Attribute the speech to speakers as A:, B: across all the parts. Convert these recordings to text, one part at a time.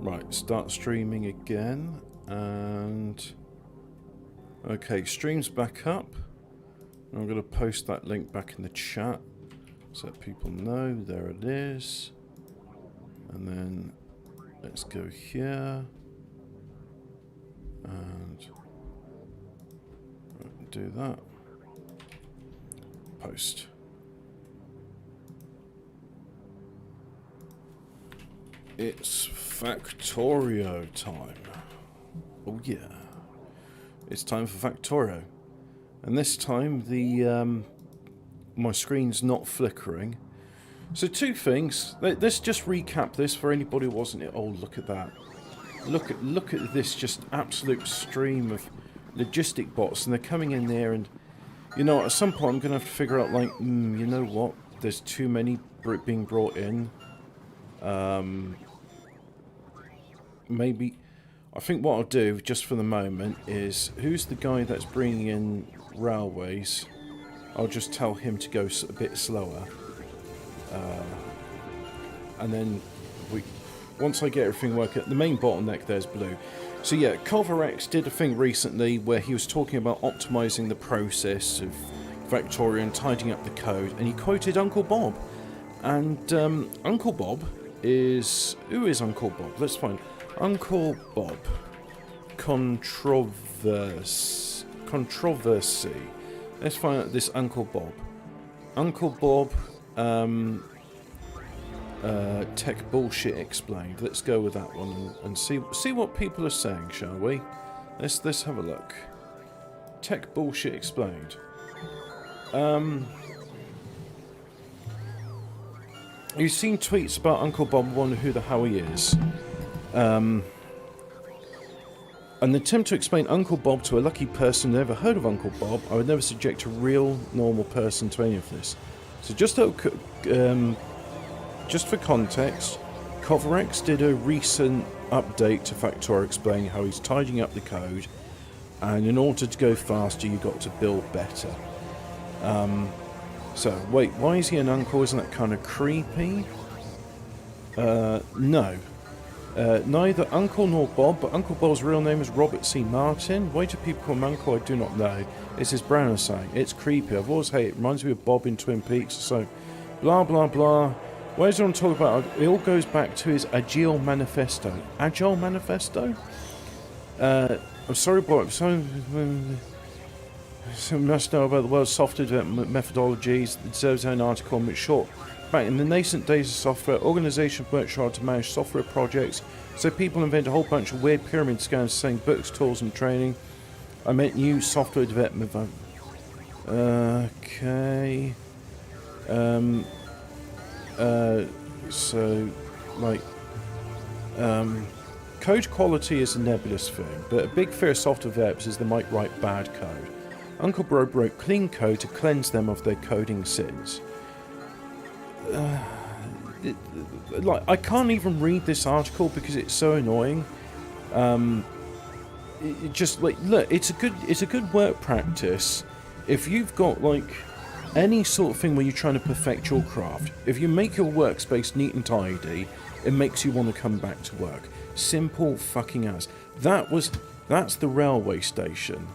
A: Right, start streaming again, and okay, stream's back up. I'm going to post that link back in the chat so that people know. There it is. And then let's go here and do that. Post. It's Factorio time. Oh yeah. It's time for Factorio. And this time the my screen's not flickering. So two things. Let's just recap this for anybody who wasn't it. Oh, look at that. Look at this just absolute stream of logistic bots, and they're coming in there, and you know, at some point I'm going to have to figure out, like, you know what? There's too many being brought in. Maybe, I think what I'll do, just for the moment, is, who's the guy that's bringing in railways? I'll just tell him to go a bit slower. And then, once I get everything working, the main bottleneck there's blue. So yeah, Culverex did a thing recently where he was talking about optimizing the process of Factorio and tidying up the code, and he quoted Uncle Bob. And Uncle Bob is... Who is Uncle Bob? Let's find Uncle Bob. Controversy. Let's find out this Uncle Bob. Uncle Bob, tech bullshit explained. Let's go with that one and see what people are saying, shall we? Let's have a look. Tech bullshit explained. You've seen tweets about Uncle Bob wondering who the hell he is. An attempt to explain Uncle Bob to a lucky person who never heard of Uncle Bob. I would never subject a real, normal person to any of this. So just for context, Culverex did a recent update to Factorio explaining how he's tidying up the code, and in order to go faster, you've got to build better. So, wait, why is he an uncle? Isn't that kind of creepy? No. Neither Uncle nor Bob, but Uncle Bob's real name is Robert C. Martin. Why do people call him Uncle? I do not know. It's his Brown saying. It's creepy. I've always hated it. Reminds me of Bob in Twin Peaks. So, blah, blah, blah. Why does everyone talk about it? It all goes back to his Agile Manifesto. Agile Manifesto? I'm sorry, Bob. So must know about the world's software methodologies. It deserves an article on which short. Back in the nascent days of software, organizations worked hard to manage software projects, so people invent a whole bunch of weird pyramid scams saying books, tools and training. I meant new software development. Okay. So, like, code quality is a nebulous thing, but a big fear of software developers is they might write bad code. Uncle Bob wrote clean code to cleanse them of their coding sins. Like, I can't even read this article because it's so annoying. It just, like, look, it's a good work practice if you've got, like, any sort of thing where you're trying to perfect your craft. If you make your workspace neat and tidy, it makes you want to come back to work. Simple fucking as. That's the railway station.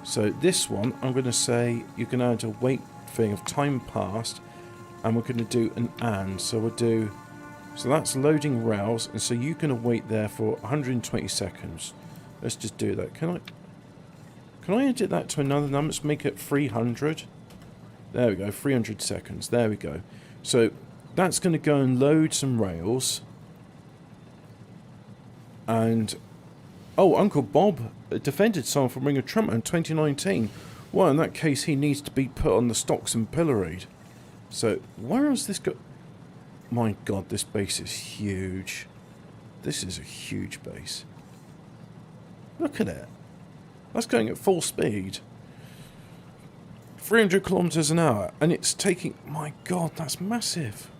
A: So this one, I'm going to say you can add a wait thing of time passed, and we're going to do an and. So we'll do, so that's loading rails, and so you can wait there for 120 seconds. Let's just do that. Can I edit that to another number? Let's make it 300. There we go, 300 seconds. There we go. So that's going to go and load some rails. And, oh, Uncle Bob defended someone from Ring of Trump in 2019. Well, in that case, he needs to be put on the stocks and pilloried. So, where has this go? My God, this base is huge. This is a huge base. Look at it. That's going at full speed. 300 kilometers an hour, and it's taking... My God, that's massive.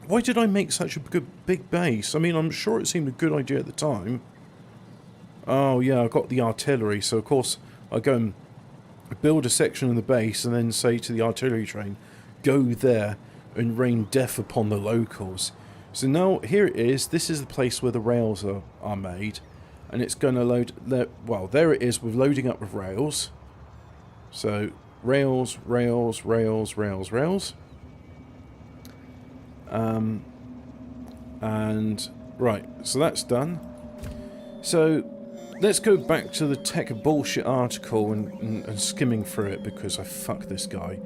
A: Why did I make such a big base? I mean, I'm sure it seemed a good idea at the time. Oh, yeah, I've got the artillery, so of course I go and build a section of the base and then say to the artillery train, go there and rain death upon the locals. So now here it is. This is the place where the rails are made, and it's going to load. Well, there it is. We're loading up with rails. So rails, rails, rails, rails, rails. And right, so that's done. So let's go back to the tech bullshit article and skimming through it because I fuck this guy.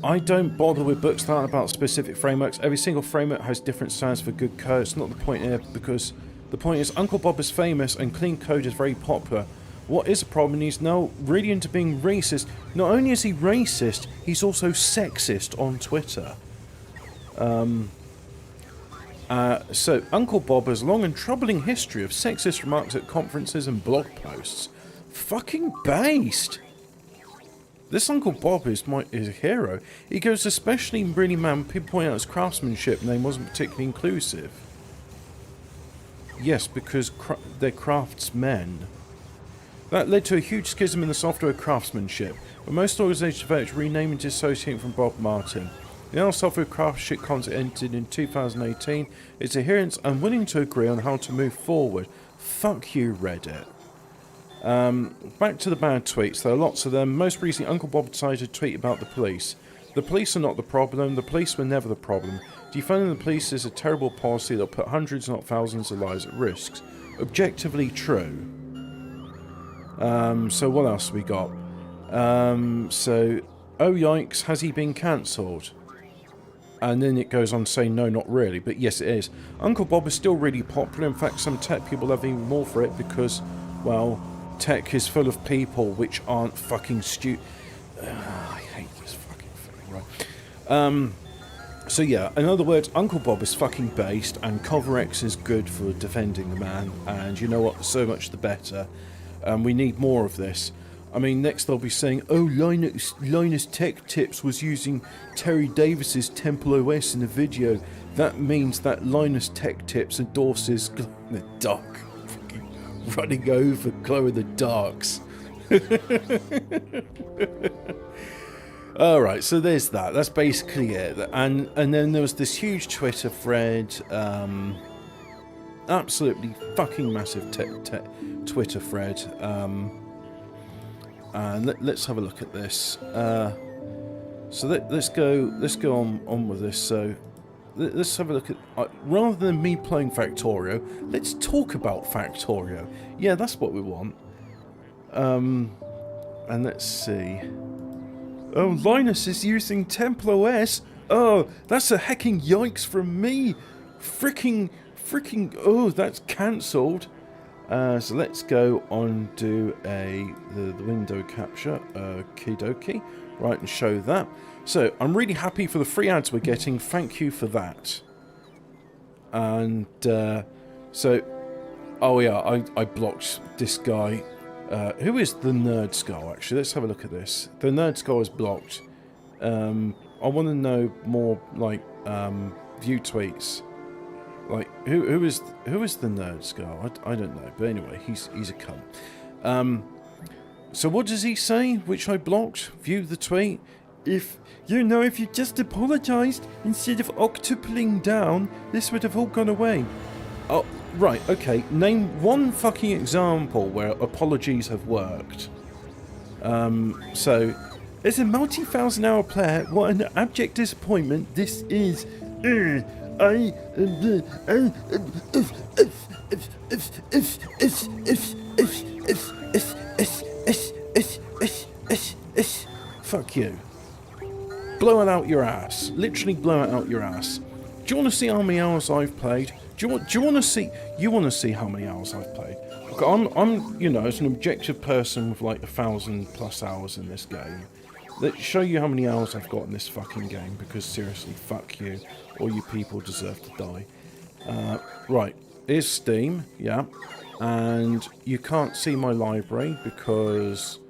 A: I don't bother with books that aren't about specific frameworks. Every single framework has different standards for good code. It's not the point here, because the point is Uncle Bob is famous and clean code is very popular. What is the problem? He's now really into being racist. Not only is he racist, he's also sexist on Twitter. So Uncle Bob has a long and troubling history of sexist remarks at conferences and blog posts. Fucking based! This Uncle Bob is a hero. He goes especially really mad when people point out his craftsmanship and they wasn't particularly inclusive. Yes, because they're craftsmen. That led to a huge schism in the software craftsmanship, but most organizations voted to rename and dissociate from Bob Martin. The now software craftsmanship concept ended in 2018. Its adherents are unwilling to agree on how to move forward. Fuck you, Reddit. Back to the bad tweets. There are lots of them. Most recently, Uncle Bob decided to tweet about the police. The police are not the problem. The police were never the problem. Defunding the police is a terrible policy that will put hundreds, not thousands, of lives at risk. Objectively true. So what else have we got? So, oh yikes, has he been cancelled? And then it goes on to say, no, not really, but yes it is. Uncle Bob is still really popular. In fact, some tech people love even more for it because, well, tech is full of people which aren't fucking stupid. I hate this fucking thing, right? So yeah, in other words, Uncle Bob is fucking based, and CoverX is good for defending the man, and you know what, so much the better. We need more of this. I mean, next they'll be saying, oh, Linus Tech Tips was using Terry Davis's Temple OS in a video. That means that Linus Tech Tips endorses Glow in the Dark. Fucking running over Glow in the Darks. Alright, so there's that. That's basically it. And then there was this huge Twitter thread. Absolutely fucking massive Twitter thread. And let's have a look at this. So let's go on with this. So let's have a look at, rather than me playing Factorio, let's talk about Factorio. Yeah, that's what we want. And let's see. Oh, Linus is using Temple OS. Oh, that's a hecking yikes from me. Freaking, oh, that's cancelled. So let's go on do the window capture, okie dokie, right, and show that. So I'm really happy for the free ads we're getting. Thank you for that. And so, oh yeah, I blocked this guy. Who is the Nerd Skull? Actually, let's have a look at this. The Nerd Skull is blocked. I want to know more, like, view tweets. Like, who is the Nerd Skull? I don't know, but anyway, he's a cunt. So what does he say? Which I blocked? View the tweet. If you just apologised instead of octupling down, this would have all gone away. Oh, right, okay. Name one fucking example where apologies have worked. So, as a multi-thousand-hour player, what an abject disappointment this is. Fuck you. Blow it out your ass. Literally blow it out your ass. Do you want to see how many hours I've played? Do you want to see? You want to see how many hours I've played? Look, I'm you know, as an objective person with like 1,000+ hours in this game. Let's show you how many hours I've got in this fucking game, because seriously, fuck you. All you people deserve to die. Right, here's Steam, yeah. And you can't see my library because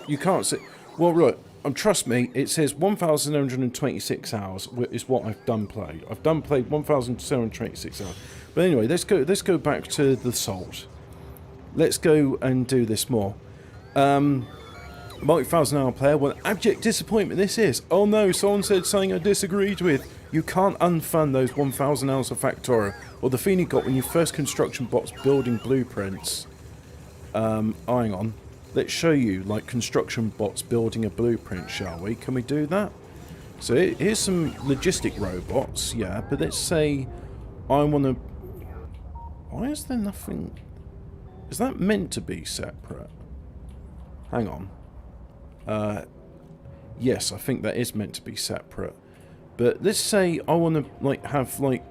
A: you can't see. Well, look, trust me, it says 1,726 hours is what I've done played. I've done played 1,726 hours. But anyway, let's go back to the Salt. Let's go and do this more. Multi-thousand-hour player, what abject disappointment this is. Oh no, someone said something I disagreed with. You can't unfund those 1,000 hours of Factorio, or the feeling you got when you first construction bots building blueprints. Hang on. Let's show you, like, construction bots building a blueprint, shall we? Can we do that? So here's some logistic robots, yeah, but let's say I want to... Why is there nothing... Is that meant to be separate? Hang on. Yes, I think that is meant to be separate. But let's say I want to, like, have, like...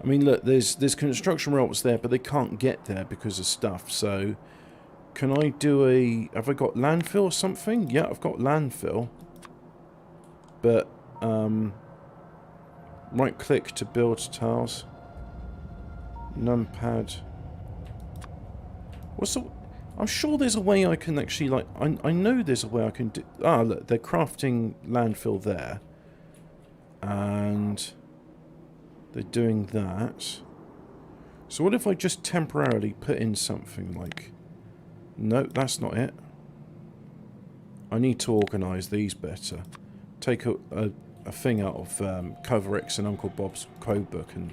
A: I mean, look, there's construction robots there, but they can't get there because of stuff, so... Can I do a... Have I got landfill or something? Yeah, I've got landfill. But, right-click to build tiles. Numpad. What's the... I'm sure there's a way I can actually, like... I know there's a way I can do... Ah, look, they're crafting landfill there. And... They're doing that. So what if I just temporarily put in something like... No, that's not it. I need to organise these better. Take a thing out of Cover X and Uncle Bob's code book and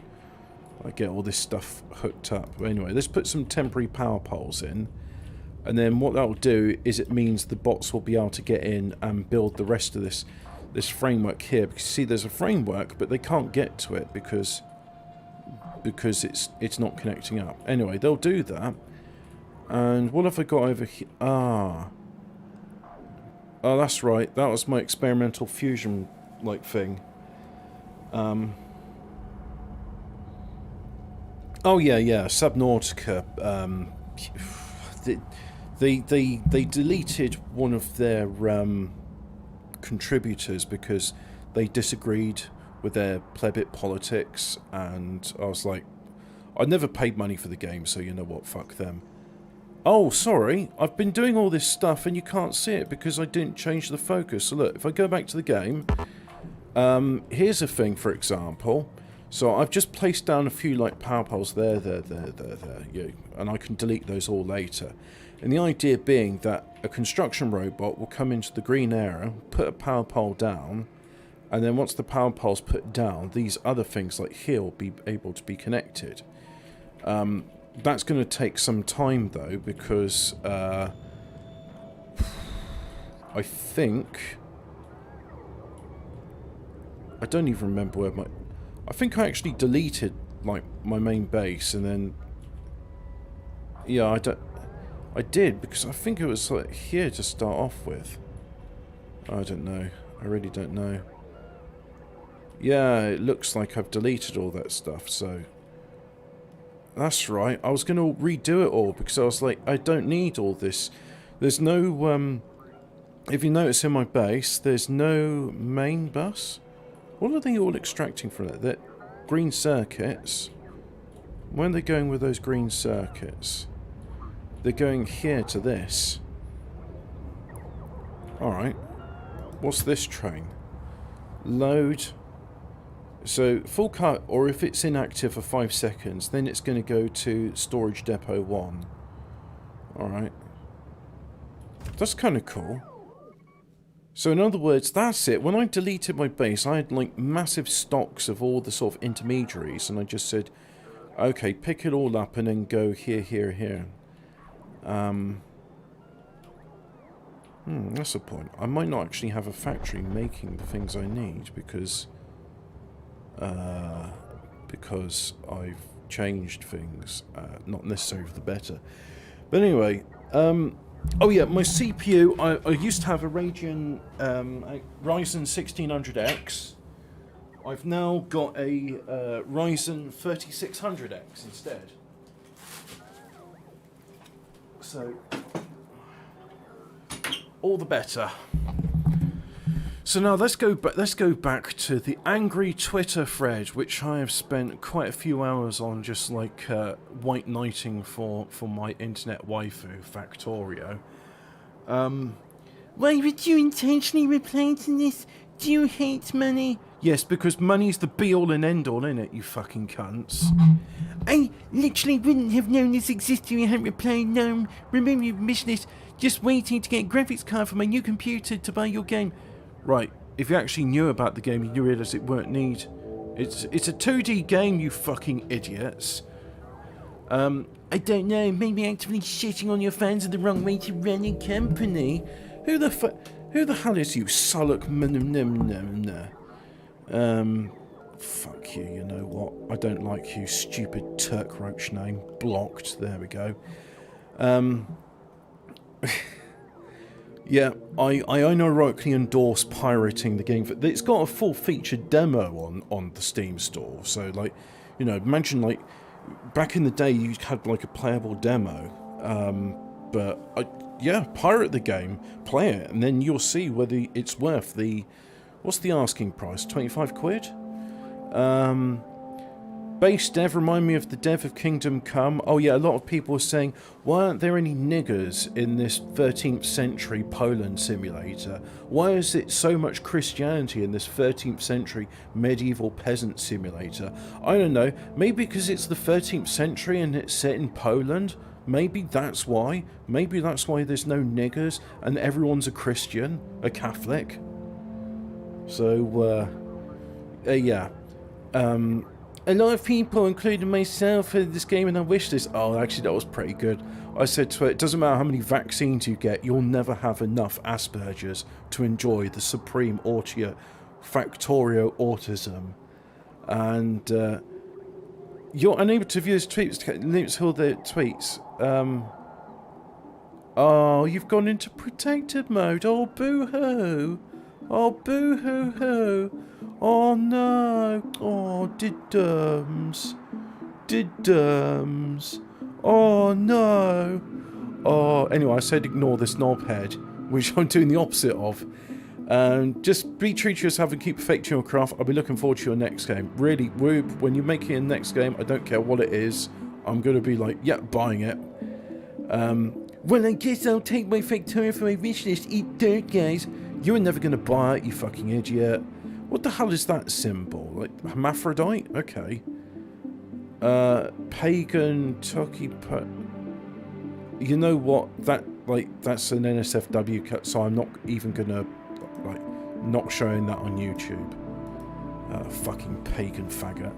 A: I get all this stuff hooked up. But anyway, let's put some temporary power poles in. And then what that will do is it means the bots will be able to get in and build the rest of this framework here. Because see, there's a framework, but they can't get to it because it's not connecting up. Anyway, they'll do that. And what have I got over here? Ah. Oh, that's right. That was my experimental fusion, like, thing. Oh, yeah. Subnautica. They deleted one of their contributors because they disagreed with their plebit politics, and I was like, I never paid money for the game, so you know what, fuck them. Oh, sorry, I've been doing all this stuff and you can't see it because I didn't change the focus. So look, if I go back to the game, here's a thing, for example. So I've just placed down a few, like, power poles there, yeah, and I can delete those all later. And the idea being that a construction robot will come into the green area, put a power pole down, and then once the power pole's put down, these other things, like here, will be able to be connected. That's going to take some time, though, because I think... I don't even remember where my... I think I actually deleted, like, my main base, and then... Yeah, I did, because I think it was, like, here to start off with. I don't know. I really don't know. Yeah, it looks like I've deleted all that stuff, so... That's right, I was going to redo it all, because I was like, I don't need all this. There's no, if you notice in my base, there's no main bus. What are they all extracting from it? They're green circuits. Where are they going with those green circuits? They're going here to this. Alright. What's this train? Load... So, full cut, or if it's inactive for 5 seconds, then it's going to go to Storage Depot 1. Alright. That's kind of cool. So, in other words, that's it. When I deleted my base, I had, like, massive stocks of all the sort of intermediaries, and I just said, okay, pick it all up and then go here, here, here. That's the point. I might not actually have a factory making the things I need, because I've changed things, not necessarily for the better. But anyway, oh yeah, my CPU, I used to have a Ryzen 1600X. I've now got a Ryzen 3600X instead. So, all the better. So now let's go back to the angry Twitter thread, which I have spent quite a few hours on, just like white knighting for my internet waifu, Factorio. Why would you intentionally reply to this? Do you hate money? Yes, because money's the be-all and end-all, innit, you fucking cunts. I literally wouldn't have known this existed if you hadn't replied, no. Remember, you missed this. Just waiting to get a graphics card for my new computer to buy your game. Right, if you actually knew about the game, you realise it won't need... It's a 2D game, you fucking idiots. I don't know, maybe actively shitting on your fans are the wrong way to run a company. Who the hell is you, Sullock? Fuck you, you know what? I don't like you, stupid Turk Roach name. Blocked, there we go. Yeah, I unironically endorse pirating the game. It's got a full-featured demo on the Steam store. So, like, you know, imagine, like, back in the day you had, like, a playable demo. Yeah, pirate the game, play it, and then you'll see whether it's worth the... What's the asking price? 25 quid? Base dev, remind me of the dev of Kingdom Come. Oh yeah, a lot of people are saying, why aren't there any niggers in this 13th century Poland simulator? Why is it so much Christianity in this 13th century medieval peasant simulator? I don't know, maybe because it's the 13th century and it's set in Poland? Maybe that's why. Maybe that's why there's no niggers and everyone's a Christian, a Catholic. So, yeah. A lot of people, including myself, had this game and I wish this. Oh, actually, that was pretty good. I said to it, doesn't matter how many vaccines you get, you'll never have enough Asperger's to enjoy the supreme Factorio autism. And you're unable to view his tweets, limits all the tweets. Oh, you've gone into protected mode. Oh, boo-hoo. Oh, boo-hoo-hoo. Oh, no. Oh, diddums. Diddums. Oh, no. Oh, anyway, I said ignore this knobhead, which I'm doing the opposite of. Just be true to yourself and keep perfecting your craft. I'll be looking forward to your next game. Really, when you make it a next game, I don't care what it is. I'm going to be like, yeah, buying it. Well, I guess I'll take my Factorio for my wishlist. Eat dirt, guys. You were never going to buy it, you fucking idiot. What the hell is that symbol? Like, hermaphrodite? Okay. Pagan, Turkey... You know what? That's an NSFW cut, so I'm not even going to, like, not showing that on YouTube. Fucking pagan faggot.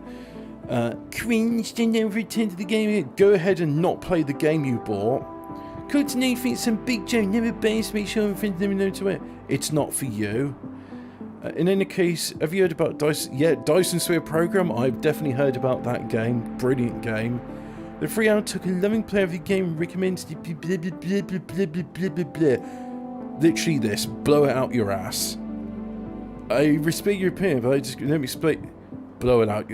A: Cringe, don't ever return to the game. Go ahead and not play the game you bought. Continue think some big joke, never base, make sure friends never know to it. It's not for you. In any case, have you heard about Dyson? Yeah, Dyson Sphere Program. I've definitely heard about that game. Brilliant game. The 3 hour took a loving player of the game recommends blah, blah, blah, blah, blah, blah, blah, blah. Literally this. Blow it out your ass. I respect your opinion, but I just let me explain. Blow it out.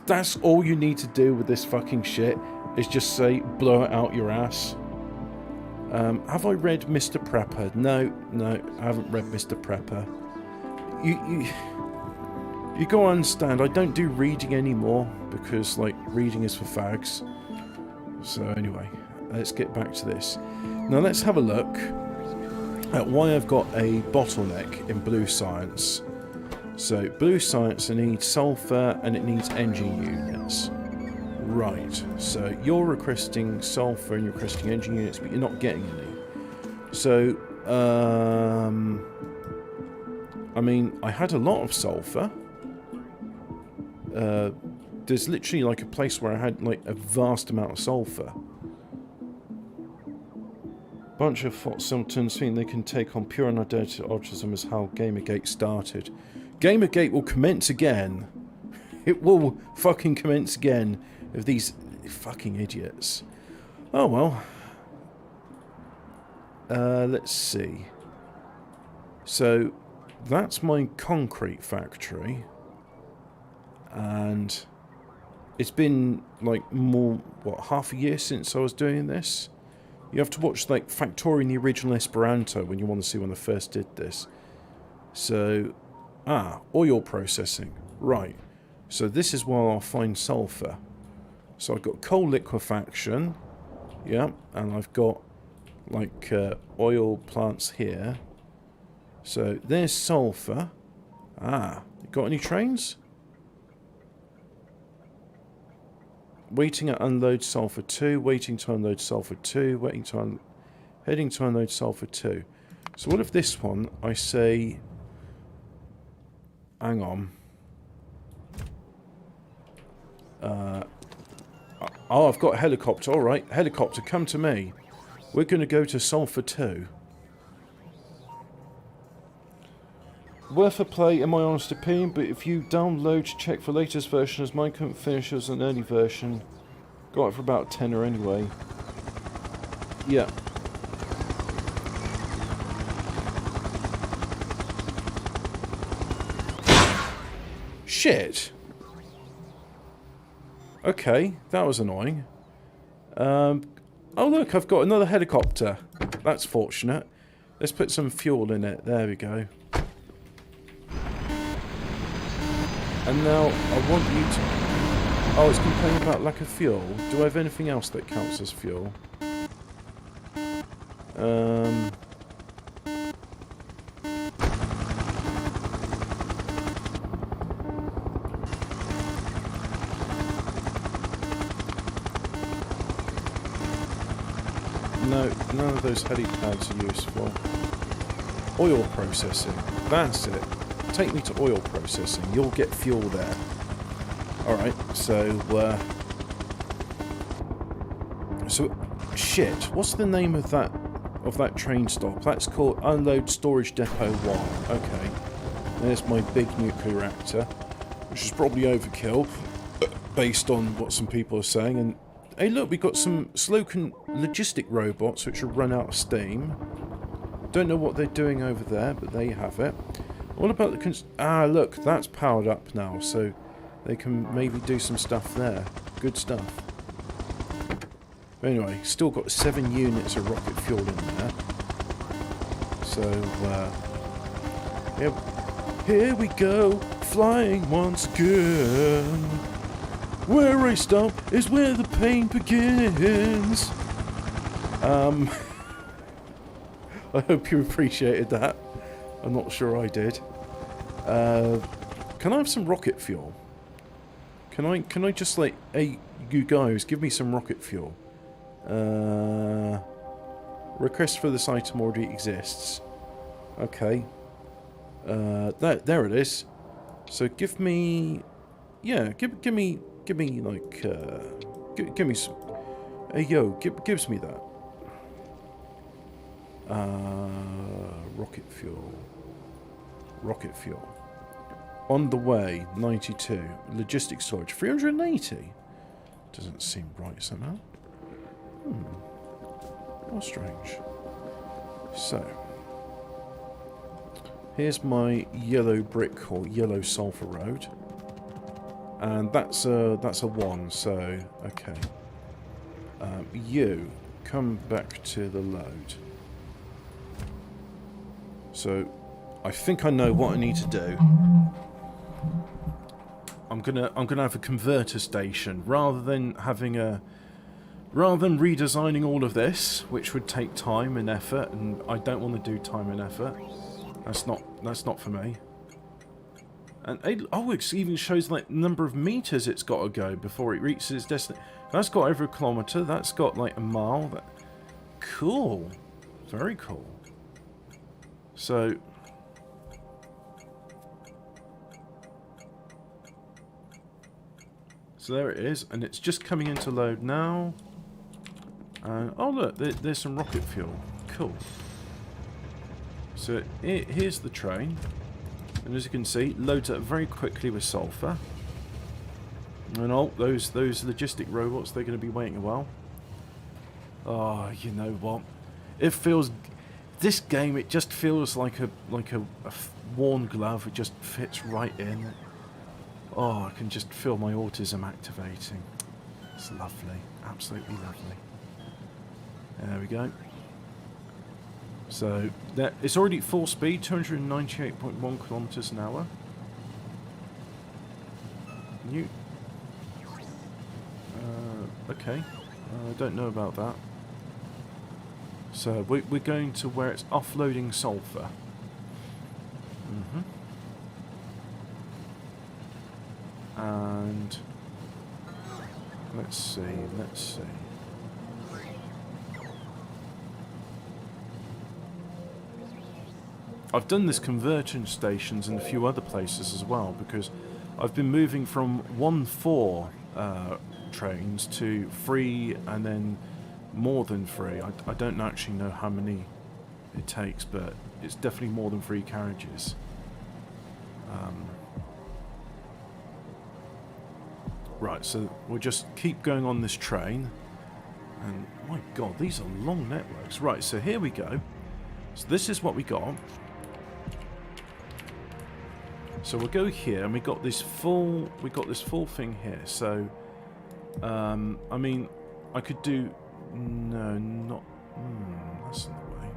A: That's all you need to do with this fucking shit. Is just say blow it out your ass. Have I read Mr. Prepper? No, I haven't read Mr. Prepper. You gotta understand, I don't do reading anymore because, like, reading is for fags. So anyway, let's get back to this. Now let's have a look at why I've got a bottleneck in Blue Science. So Blue Science, it needs sulfur and it needs engine units. Right, so you're requesting sulfur and you're requesting engine units, but you're not getting any. So, I mean, I had a lot of sulfur. There's literally like a place where I had like a vast amount of sulfur. Bunch of simpletons think they can take on pure and unadulterated autism as how Gamergate started. Gamergate will commence again. It will fucking commence again of these fucking idiots. Oh well. Let's see. So that's my concrete factory, and it's been like more, what, half a year since I was doing this. You have to watch like Factorio in the original Esperanto when you want to see when I first did this. So, oil processing, right. So this is where I'll find sulfur. So I've got coal liquefaction, yeah, and I've got like oil plants here. So there's sulfur. You got any trains? Waiting to unload sulfur 2, waiting to unload sulfur 2, waiting to Heading to unload sulfur 2. So what if this one, I say... Hang on. Oh, I've got a helicopter. Alright, helicopter, come to me. We're going to go to sulfur 2. Worth a play, in my honest opinion, but if you download, check for latest version, as mine couldn't finish as an early version. Got it for about tenner anyway. Yeah. Shit! Okay, that was annoying. Oh look, I've got another helicopter. That's fortunate. Let's put some fuel in it. There we go. And now I want you to... Oh, it's complaining about lack of fuel. Do I have anything else that counts as fuel? No, none of those helipads are useful. Oil processing. That's it. Take me to oil processing. You'll get fuel there. Alright, so, shit. What's the name of that train stop? That's called Unload Storage Depot 1. Okay. There's my big nuclear reactor, which is probably overkill, based on what some people are saying. And hey, look, we've got some Slocan logistic robots which are run out of steam. Don't know what they're doing over there, but there you have it. What about the look, that's powered up now, so they can maybe do some stuff there. Good stuff. But anyway, still got 7 units of rocket fuel in there. So, here we go, flying once again. Where I stop is where the pain begins. I hope you appreciated that. I'm not sure I did. Can I have some rocket fuel? Can I just like, hey, you guys, give me some rocket fuel. Request for this item already exists. Okay. There it is. So give me, yeah, give me like, give me some. Hey yo, gives me that. Rocket fuel. Rocket fuel. On the way, 92. Logistic storage, 380. Doesn't seem right somehow. How strange. So, here's my yellow brick or yellow sulfur road, and that's a 1. So, okay. You come back to the load. So, I think I know what I need to do. I'm gonna have a converter station rather than redesigning all of this, which would take time and effort, and I don't want to do time and effort. That's not for me. And it even shows like the number of meters it's got to go before it reaches its destination. That's got over a kilometer. That's got like a mile. Cool, very cool. So. So there it is, and it's just coming into load now. And oh look, there's some rocket fuel. Cool. So here's the train, and as you can see, loads up very quickly with sulfur. And oh, those logistic robots, they're going to be waiting a while. Oh, you know what? It feels, this game, it just feels like a worn glove. It just fits right in. Oh, I can just feel my autism activating. It's lovely. Absolutely lovely. There we go. So, it's already at full speed, 298.1 kilometers an hour. Okay. I don't know about that. So, we're going to where it's offloading sulfur. And let's see. I've done this conversion stations in a few other places as well, because I've been moving from 1-4 trains to 3 and then more than 3. I don't actually know how many it takes, but it's definitely more than 3 carriages. Right, so we'll just keep going on this train. And my god, these are long networks. Right, so here we go. So this is what we got. So we'll go here, and we got this full thing here. So I mean, I could do that's in the way.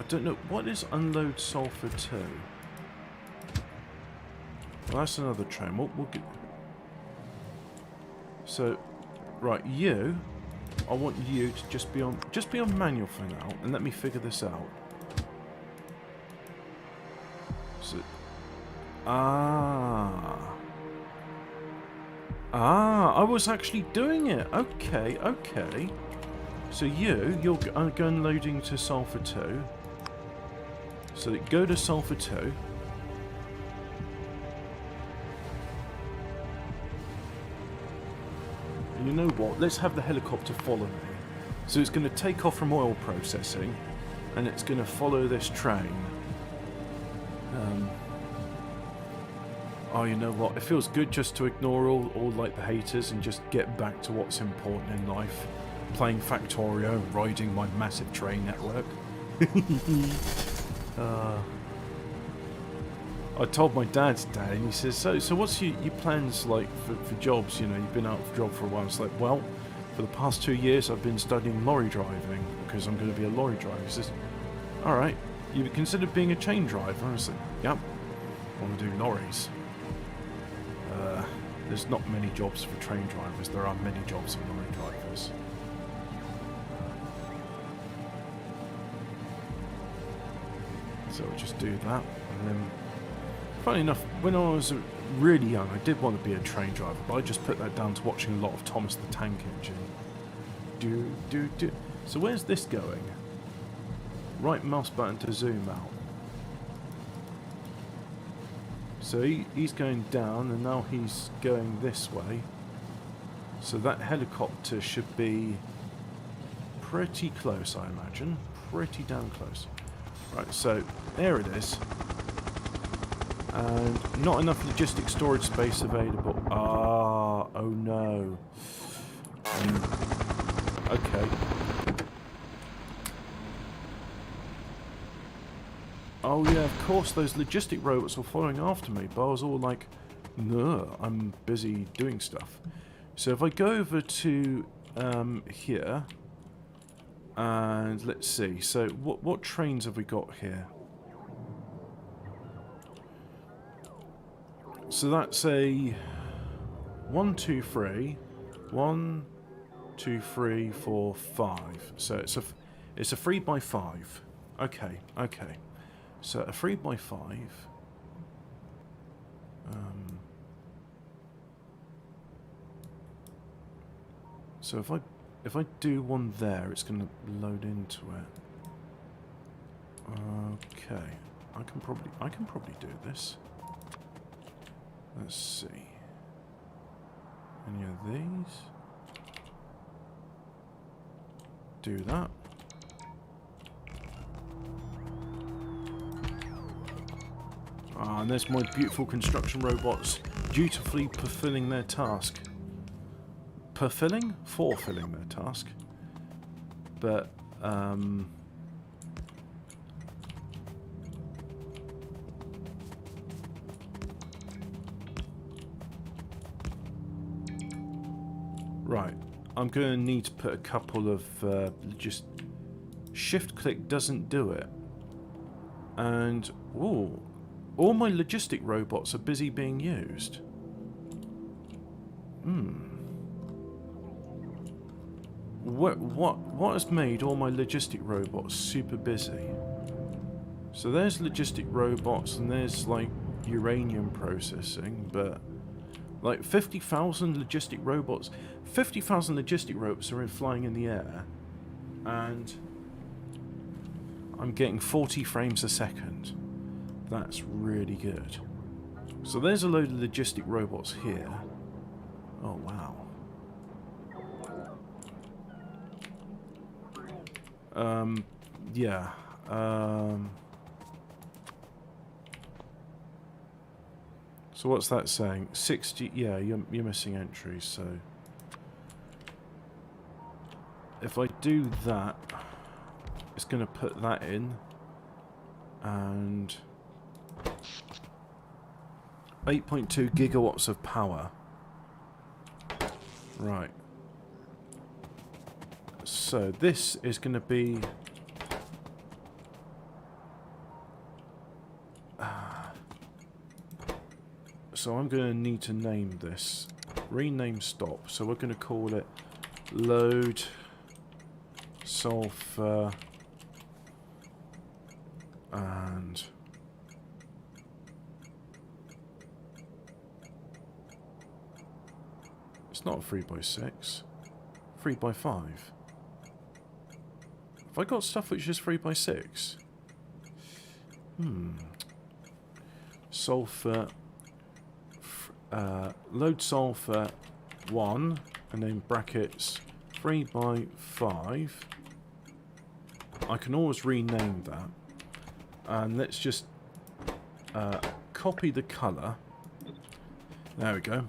A: I don't know what is unload sulfur 2. Well, that's another train. We'll get. So, right, I want you to just be on manual for now, and let me figure this out. So, I was actually doing it. Okay. So you're going loading to sulfur 2. So go to sulfur 2. And you know what? Let's have the helicopter follow me. So it's going to take off from oil processing, and it's going to follow this train. Oh, you know what? It feels good just to ignore all like the haters and just get back to what's important in life. Playing Factorio and riding my massive train network. I told my dad today, and he says, so what's your plans like for jobs? You know, you've been out of job for a while. It's like, well, for the past 2 years I've been studying lorry driving because I'm going to be a lorry driver. He says, alright, you considered being a chain driver? I was like, yep, I want to do lorries. There's not many jobs for train drivers. There are many jobs for lorry drivers. So I'll just do that. And then, funny enough, when I was really young, I did want to be a train driver, but I just put that down to watching a lot of Thomas the Tank Engine. Do. So where's this going? Right mouse button to zoom out. So he's going down, and now he's going this way. So that helicopter should be pretty close, I imagine. Pretty damn close. Right, so there it is. And not enough logistic storage space available. Oh no. Okay. Oh yeah, of course, those logistic robots were following after me, but I was all like, no, I'm busy doing stuff. So if I go over to here, and let's see, so what trains have we got here? So that's a 1, 2, 3, 1, 2, 3, 4, 5. So it's a 3x5. Okay. So a 3x5. So if I do one there, it's going to load into it. Okay, I can probably do this. Let's see. Any of these? Do that. And there's my beautiful construction robots dutifully fulfilling their task. Fulfilling their task. But, right. I'm going to need to put a couple of, just... Shift click doesn't do it. And, ooh. All my logistic robots are busy being used. What has made all my logistic robots super busy? So there's logistic robots and there's like uranium processing, but Like 50,000 logistic robots. 50,000 logistic robots are flying in the air, and I'm getting 40 frames a second. That's really good. So there's a load of logistic robots here. Oh wow. Yeah. So what's that saying? 60. Yeah, you're missing entries. So if I do that, it's going to put that in, and 8.2 gigawatts of power. Right. So this is going to be so I'm going to need to name this. Rename stop. So we're going to call it load sulfur and it's not a 3x6. 3x5. Have I got stuff which is 3x6? Sulfur. Load sulfur 1 and then brackets 3x5. I can always rename that. And let's just copy the colour. There we go.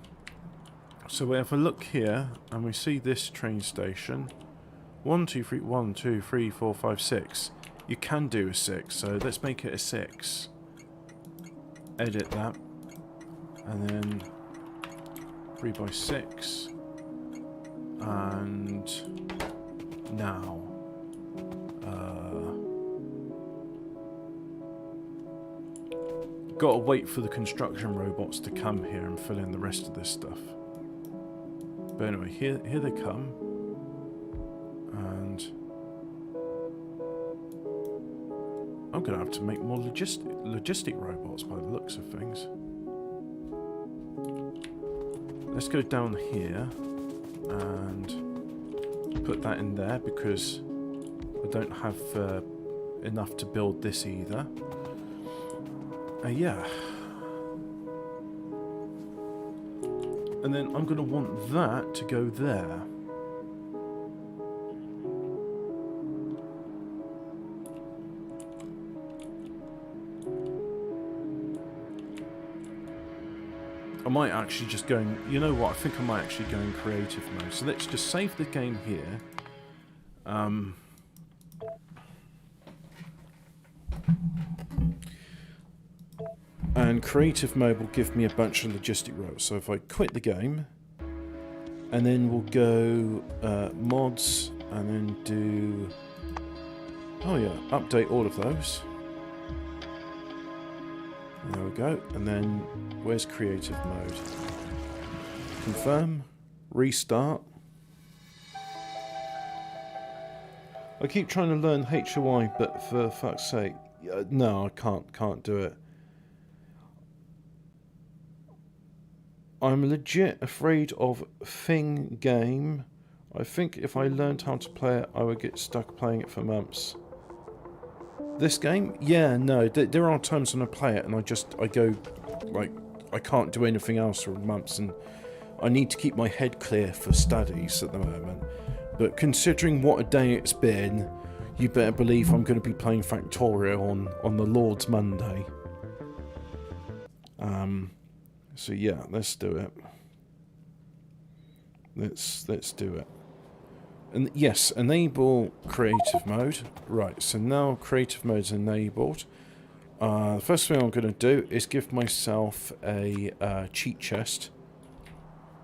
A: So if I look here and we see this train station, 1, 2, 3, 1, 2, 3, 4, 5, 6. You can do a 6, so let's make it a 6. Edit that. And then 3x6. And now. Gotta wait for the construction robots to come here and fill in the rest of this stuff. But anyway, here they come. And I'm gonna have to make more logistic robots by the looks of things. Let's go down here and put that in there because I don't have enough to build this either. Yeah. And then I'm going to want that to go there. I might actually just go in, you know what, I think I might actually go in creative mode. So let's just save the game here. And creative mode will give me a bunch of logistic robots. So if I quit the game, and then we'll go mods, and then do, oh yeah, update all of those. There we go. And then where's creative mode? Confirm, restart. I keep trying to learn HOI, but for fuck's sake, no, I can't do it. I'm legit afraid of Thing game. I think if I learned how to play it, I would get stuck playing it for months. This game? Yeah, no. There are times when I play it and I go, like, I can't do anything else for months, and I need to keep my head clear for studies at the moment. But considering what a day it's been, you better believe I'm going to be playing Factorio on the Lord's Monday. So yeah, let's do it. Let's do it. And yes, enable creative mode. Right, so now creative mode's enabled. The first thing I'm going to do is give myself a cheat chest.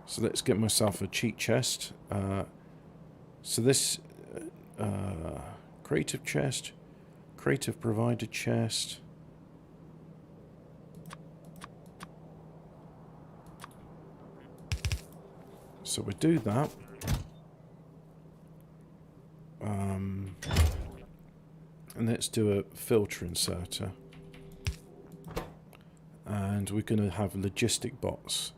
A: So let's get myself a cheat chest. So this creative chest, creative provider chest. So we do that. And let's do a filter inserter. And we're going to have logistic bots.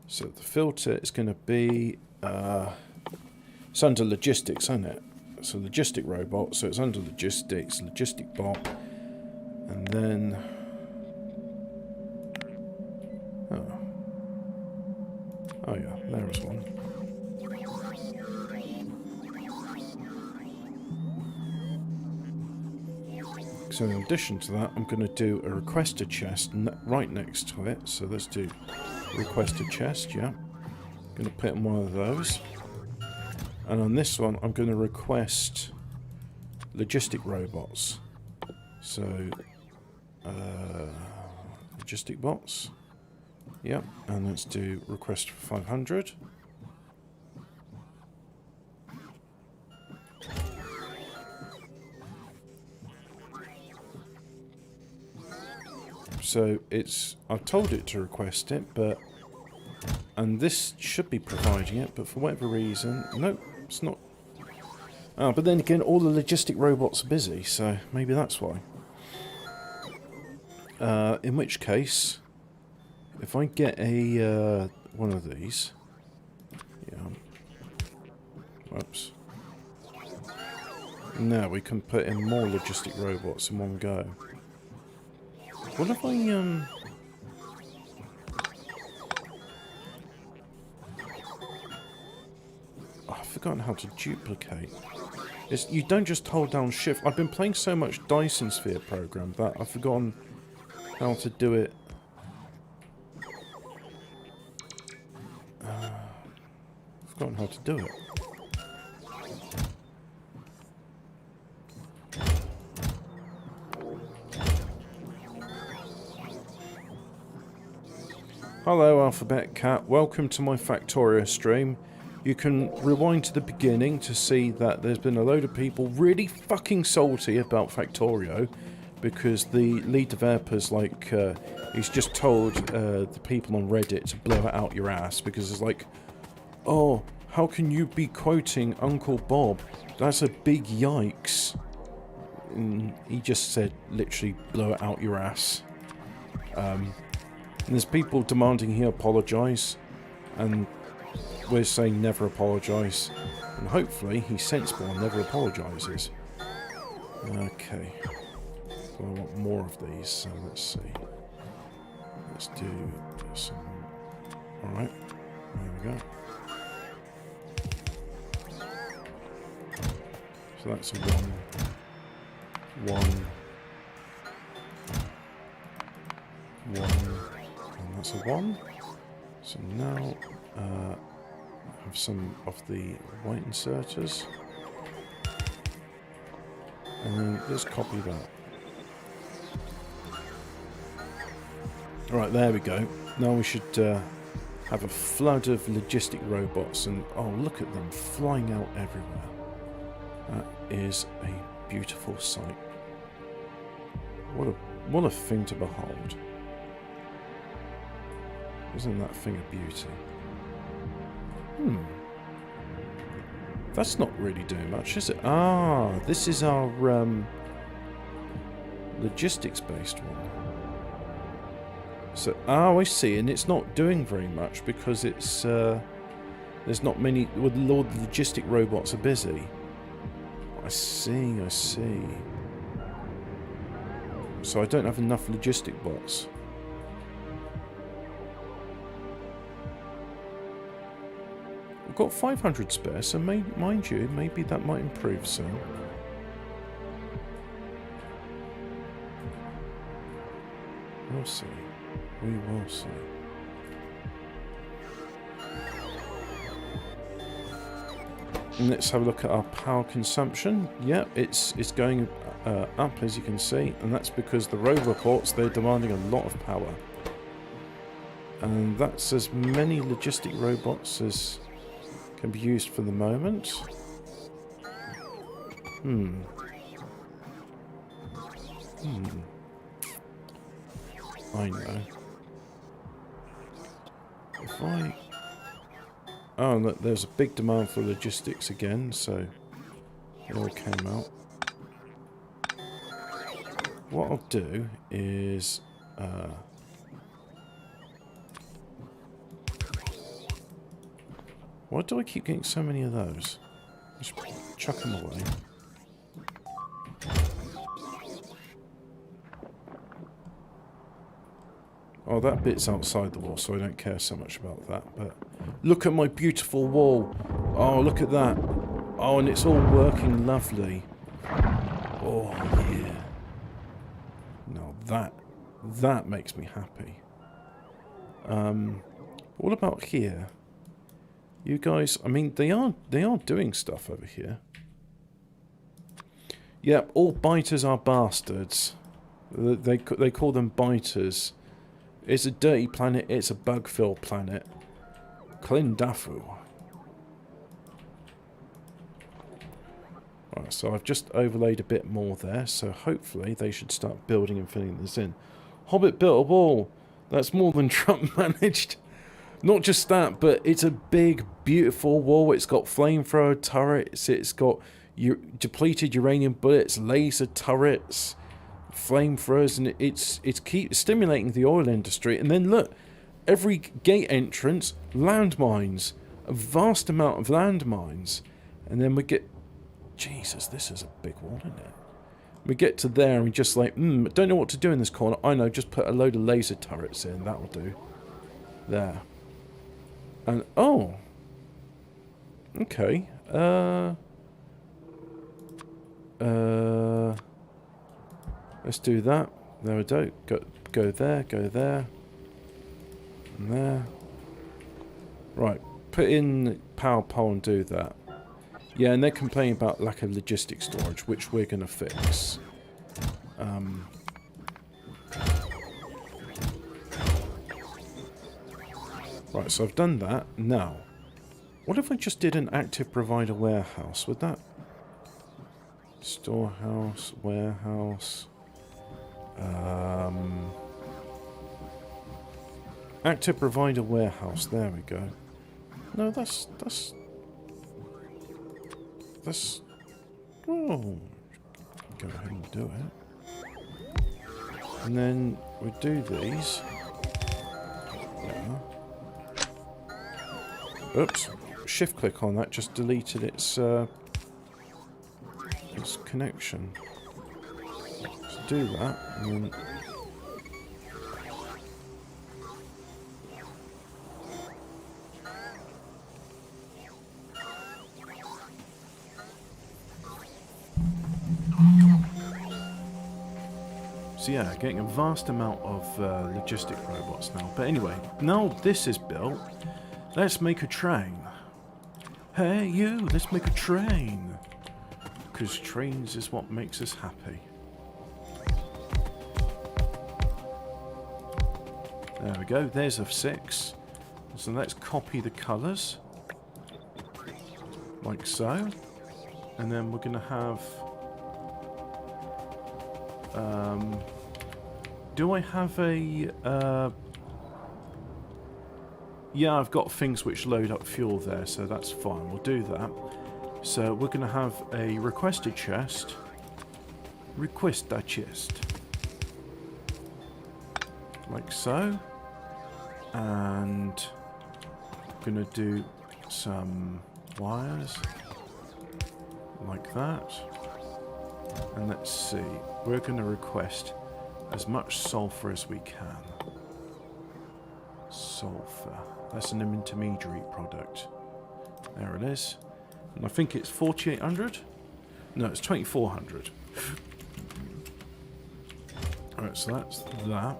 A: So the filter is going to be... it's under logistics, isn't it? So logistic robot, so it's under logistics, logistic bot, and then... Oh yeah, there was one. So in addition to that, I'm going to do a requested chest right next to it. So let's do requested chest, yeah. I'm going to put in one of those. And on this one, I'm going to request logistic robots. So, logistic bots. Yep, and let's do request for 500. So I've told it to request it, but, and this should be providing it, but for whatever reason, nope, it's not. Ah, but then again, all the logistic robots are busy, so maybe that's why. In which case, if I get a one of these, yeah, whoops. Now we can put in more logistic robots in one go. What if I I've forgotten how to duplicate. You don't just hold down shift. I've been playing so much Dyson Sphere program that I've forgotten how to do it. I've forgotten how to do it. Hello Alphabet Cat, welcome to my Factorio stream. You can rewind to the beginning to see that there's been a load of people really fucking salty about Factorio because the lead developer's like, he's just told the people on Reddit to blow it out your ass because it's like, oh, how can you be quoting Uncle Bob? That's a big yikes. And he just said, literally, blow it out your ass. And there's people demanding he apologise, and we're saying never apologise. And hopefully he's sensible and never apologises. Okay. So I want more of these, so let's see. Let's do some... Alright, there we go. So that's a 1, 1, and that's a 1. So now have some of the white inserters, and then let's copy that. Alright, there we go. Now we should have a flood of logistic robots, and oh, look at them flying out everywhere. That is a beautiful sight. What a thing to behold. Isn't that thing a beauty? That's not really doing much, is it? Ah, this is our logistics-based one. So, oh, I see, and it's not doing very much because it's there's not many. Well, the logistic robots are busy. I see, I see. So I don't have enough logistic bots. I've got 500 spare, so mind you, maybe that might improve soon. We'll see. We will see. And let's have a look at our power consumption. Yeah, it's going up, as you can see, and that's because the rover ports, they're demanding a lot of power. And that's as many logistic robots as can be used for the moment. I know. If I... Oh, look, there's a big demand for logistics again, so it all came out. What I'll do is... Why do I keep getting so many of those? Just chuck them away. Oh, that bit's outside the wall, so I don't care so much about that. But look at my beautiful wall. Oh, look at that. Oh, and it's all working lovely. Oh, yeah. Now that makes me happy. What about here? You guys, I mean, they are doing stuff over here. Yep, all biters are bastards. They call them biters. It's a dirty planet, it's a bug-filled planet. Klindafu. Right, so I've just overlaid a bit more there, so hopefully they should start building and filling this in. Hobbit built a wall. That's more than Trump managed. Not just that, but it's a big, beautiful wall. It's got flamethrower turrets, it's got depleted uranium bullets, laser turrets, flamethrowers, and it's keep stimulating the oil industry. And then look, every gate entrance, landmines, a vast amount of landmines, and then we get, Jesus, this is a big wall, isn't it? We get to there and we just like, don't know what to do in this corner. I know, just put a load of laser turrets in, that'll do. There. And oh, okay. Let's do that. There we go. Go there. Go there. And there. Right. Put in power pole and do that. Yeah, and they're complaining about lack of logistic storage, which we're going to fix. Right, so I've done that. Now, what if I just did an active provider warehouse? Would that... Storehouse, warehouse... active provider warehouse, there we go. No, that's... Oh, go ahead and do it. And then we do these. There. Oops, shift click on that just deleted its connection. So do that, and then so yeah, getting a vast amount of logistic robots now. But anyway, now this is built, let's make a train. Hey you, let's make a train. Because trains is what makes us happy. There we go, there's a 6. So let's copy the colours. Like so. And then we're going to have... do I have a... yeah, I've got things which load up fuel there, so that's fine. We'll do that. So we're going to have a requested chest. Request that chest. Like so. And I'm going to do some wires. Like that. And let's see. We're going to request as much sulfur as we can. Sulfur. That's an intermediary product. There it is. And I think it's 4,800? No, it's 2,400. Alright, so that's that.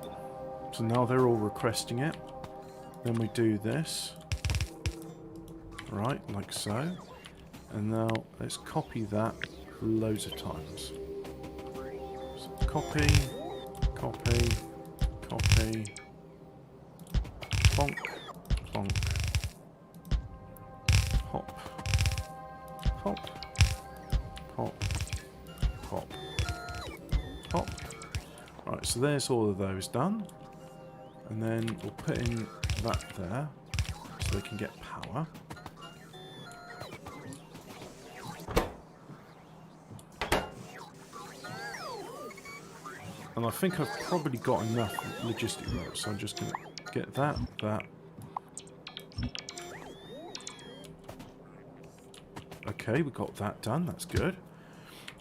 A: So now they're all requesting it. Then we do this. Right, like so. And now let's copy that loads of times. So copy, copy, copy. Bonk, bonk. Hop. Hop. Hop. Hop. Hop. Right, so there's all of those done. And then we'll put in that there so they can get power. And I think I've probably got enough logistic ropes, so I'm just going to get that. Okay, we got that done. That's good.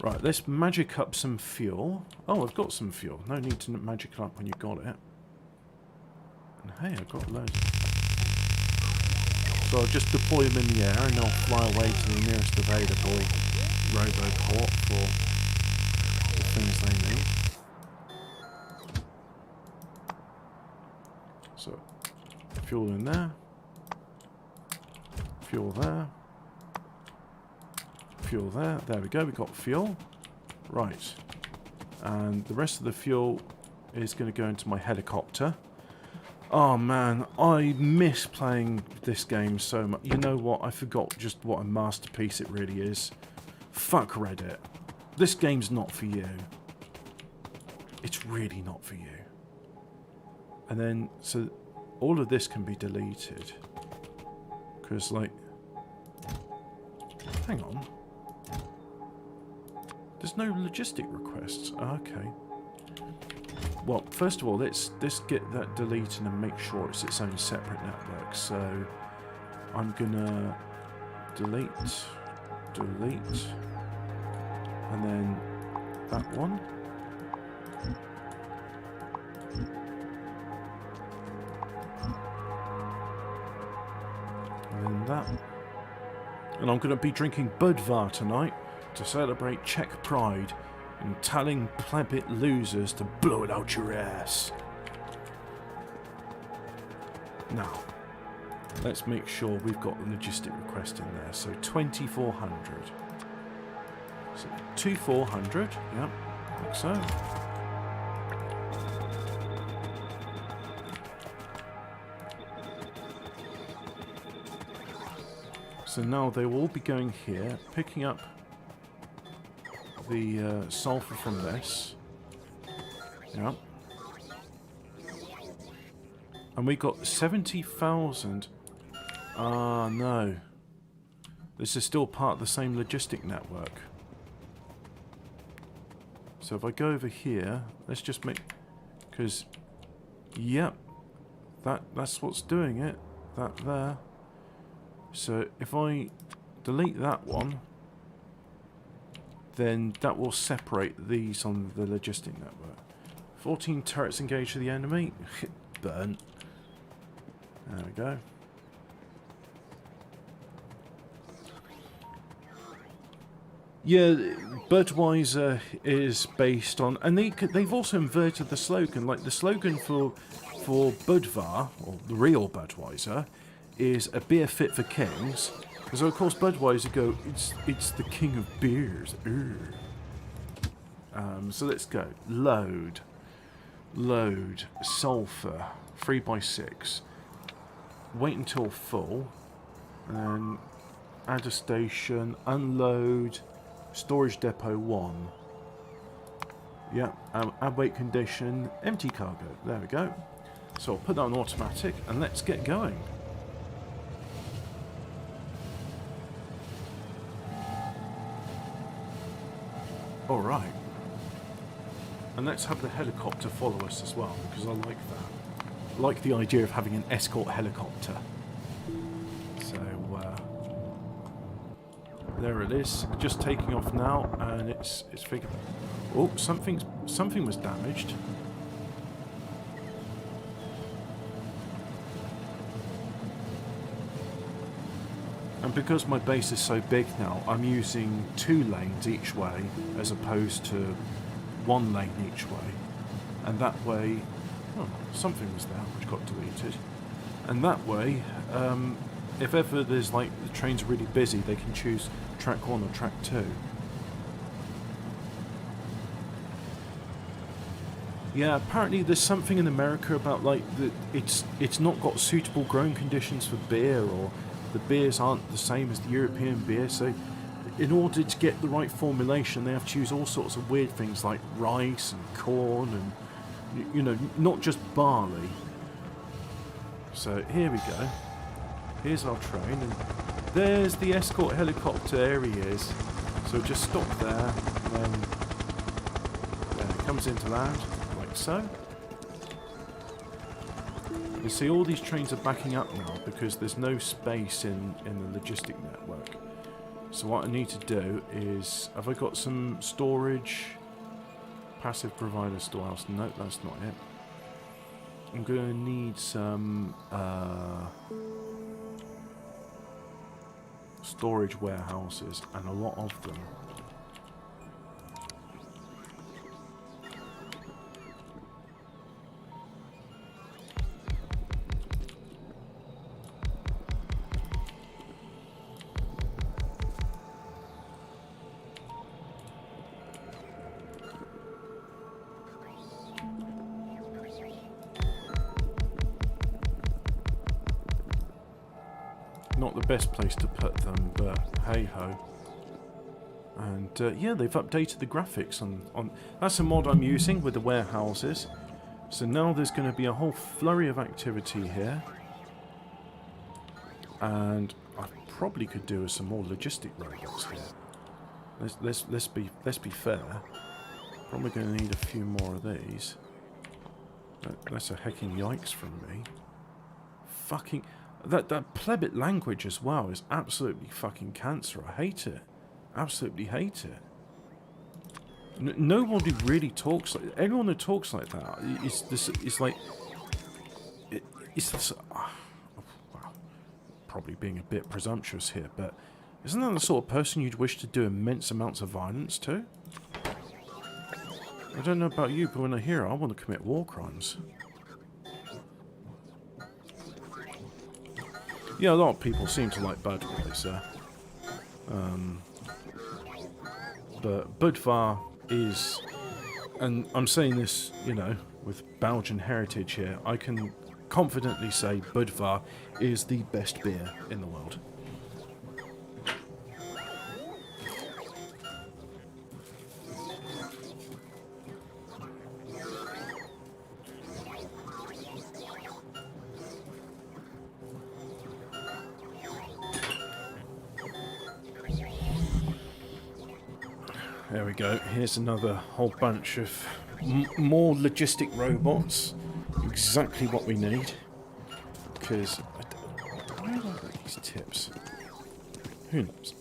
A: Right, let's magic up some fuel. Oh, I've got some fuel. No need to magic it up when you got it. And hey, I've got loads. So I'll just deploy them in the air and they'll fly away to the nearest available roboport for the things they need. So, fuel in there. Fuel there. Fuel there. There we go. We got fuel. Right. And the rest of the fuel is going to go into my helicopter. Oh man, I miss playing this game so much. You know what? I forgot just what a masterpiece it really is. Fuck Reddit. This game's not for you. It's really not for you. And then, so all of this can be deleted. Because, like... Hang on. There's no logistic requests. Okay. Well, first of all, let's get that deleted and make sure it's its own separate network. So, I'm gonna delete, and then that one. And then that. And I'm gonna be drinking Budvar tonight to celebrate Czech pride and telling plebit losers to blow it out your ass. Now, let's make sure we've got the logistic request in there. So 2400. So 2400, yep, like so. So now they will all be going here, picking up the sulfur from this. Yeah. And we got 70,000. Ah, no. This is still part of the same logistic network. So if I go over here, let's just make... Because, yep, that's what's doing it. That there. So if I delete that one, then that will separate these on the logistic network. 14 turrets engaged with the enemy. Burnt. There we go. Yeah, Budweiser is based on, and they've also inverted the slogan. Like the slogan for Budvar, or the real Budweiser, is a beer fit for kings. Because of course Budweiser go, it's the king of beers. So let's go. Load, sulfur, 3x6. Wait until full, and add a station, unload, storage depot 1. Yeah, add weight condition, empty cargo. There we go. So I'll put that on automatic, and let's get going. Alright. And let's have the helicopter follow us as well, because I like that. I like the idea of having an escort helicopter. So, there it is. Just taking off now, and it's figured... Oh, something was damaged. And because my base is so big now, I'm using 2 lanes each way as opposed to 1 lane each way. And that way, oh, something was there which got deleted. And that way, if ever there's like the trains are really busy, they can choose track 1 or track 2. Yeah, apparently there's something in America about like it's not got suitable growing conditions for beer, or the beers aren't the same as the European beer, so in order to get the right formulation they have to use all sorts of weird things like rice and corn and, you know, not just barley. So here we go. Here's our train, and there's the escort helicopter. There he is. So just stop there, and then there it comes into land, like so. You see all these trains are backing up now because there's no space in the logistic network. So what I need to do is, have I got some storage? Passive provider storehouse. Nope, that's not it. I'm going to need some storage warehouses, and a lot of them. Not the best place to put them, but hey-ho. And yeah, they've updated the graphics on... That's a mod I'm using with the warehouses. So now there's going to be a whole flurry of activity here. And I probably could do with some more logistic robots here. Let's be fair. Probably going to need a few more of these. That's a hecking yikes from me. Fucking... That plebit language as well is absolutely fucking cancer. I hate it. Absolutely hate it. Nobody really talks like... Everyone who talks like that is this. It's like... It's this... Wow. Probably being a bit presumptuous here, but... Isn't that the sort of person you'd wish to do immense amounts of violence to? I don't know about you, but when I hear it, I want to commit war crimes. Yeah, a lot of people seem to like Budweiser. But Budvar is, and I'm saying this, you know, with Belgian heritage here, I can confidently say Budvar is the best beer in the world. There we go. Here's another whole bunch of more logistic robots. Exactly what we need. Because where did I get these tips? Who knows?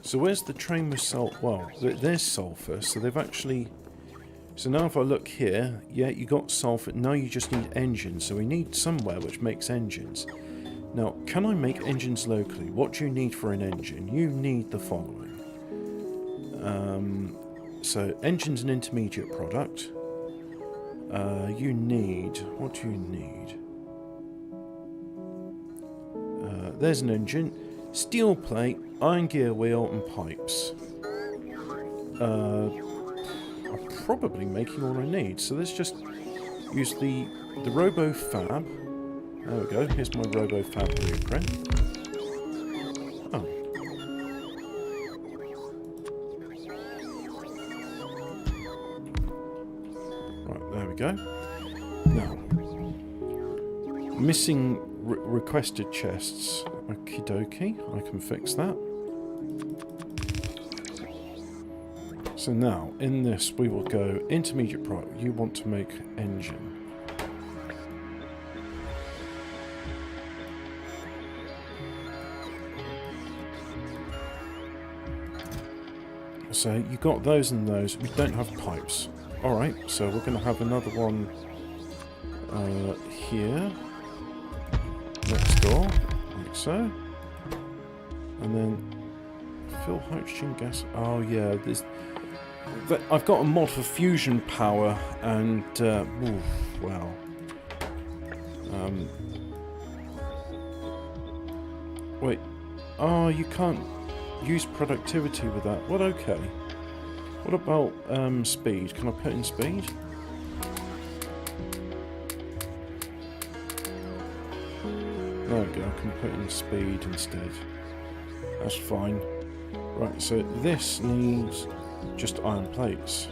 A: So where's the train with salt? Well, there's sulfur, so they've actually... So now if I look here, yeah, you got sulfur, now you just need engines, so we need somewhere which makes engines. Now, can I make engines locally? What do you need for an engine? You need the following. So, engine's an intermediate product. You need... What do you need? There's an engine. Steel plate, iron gear wheel, and pipes. I'm probably making all I need, so let's just use the RoboFab. There we go, here's my RoboFab blueprint. Oh. Right, there we go. Now, missing requested chests. Okie dokie, I can fix that. So now, in this, we will go intermediate product. You want to make engine. So you got those and those. We don't have pipes. Alright, so we're going to have another one here. Next door. Like so. And then fill hydrogen gas. Oh yeah, this. I've got a mod for fusion power, and wow. Wait. Oh, you can't use productivity with that. What? Okay. What about speed? Can I put in speed? There we go. I can put in speed instead. That's fine. Right. So this needs just iron plates.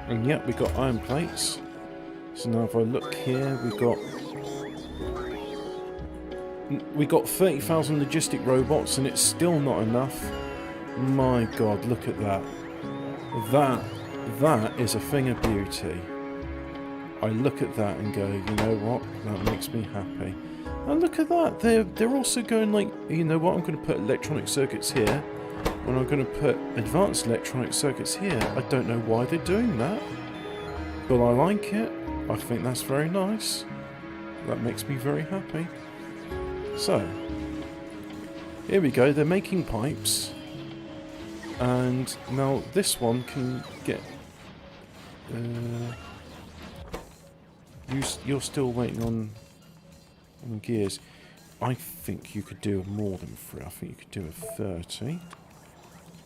A: And yep, we got iron plates. So now if I look here, we've got We got 30,000 logistic robots and it's still not enough. My god, look at that. That is a thing of beauty. I look at that and go, you know what? That makes me happy. And look at that. They're also going like, you know what? I'm going to put electronic circuits here. And I'm going to put advanced electronic circuits here. I don't know why they're doing that. But I like it. I think that's very nice. That makes me very happy. So, here we go. They're making pipes. And now this one can get... you're still waiting on gears. I think you could do more than 3. I think you could do a 30.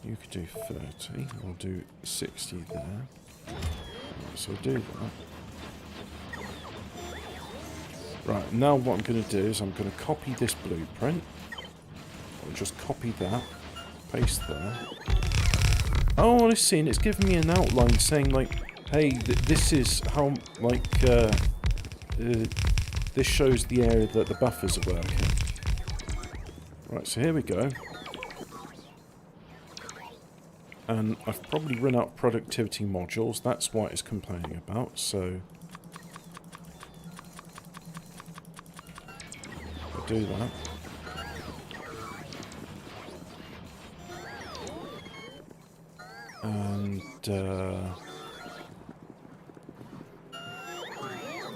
A: You could do 30. I'll do 60 there. Right, so do that. Right, now what I'm going to do is I'm going to copy this blueprint. I'll just copy that. Paste there. Oh, I see. It's giving me an outline saying like, hey, this is how, like, this shows the area that the buffers are working. Right, so here we go. And I've probably run out of productivity modules. That's what it's complaining about, so... I'll do that. And,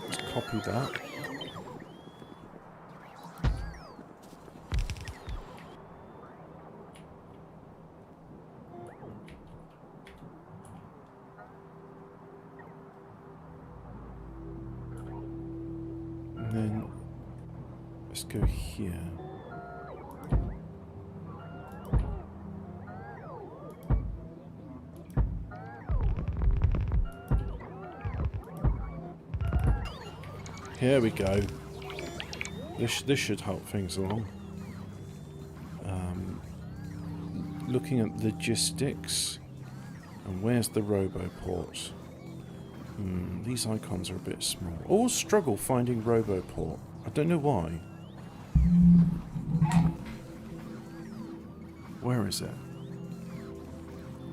A: let's copy that. And then, let's go here. Here we go. This should help things along. Looking at logistics, and where's the Roboport? These icons are a bit small. Always struggle finding Roboport. I don't know why. Where is it?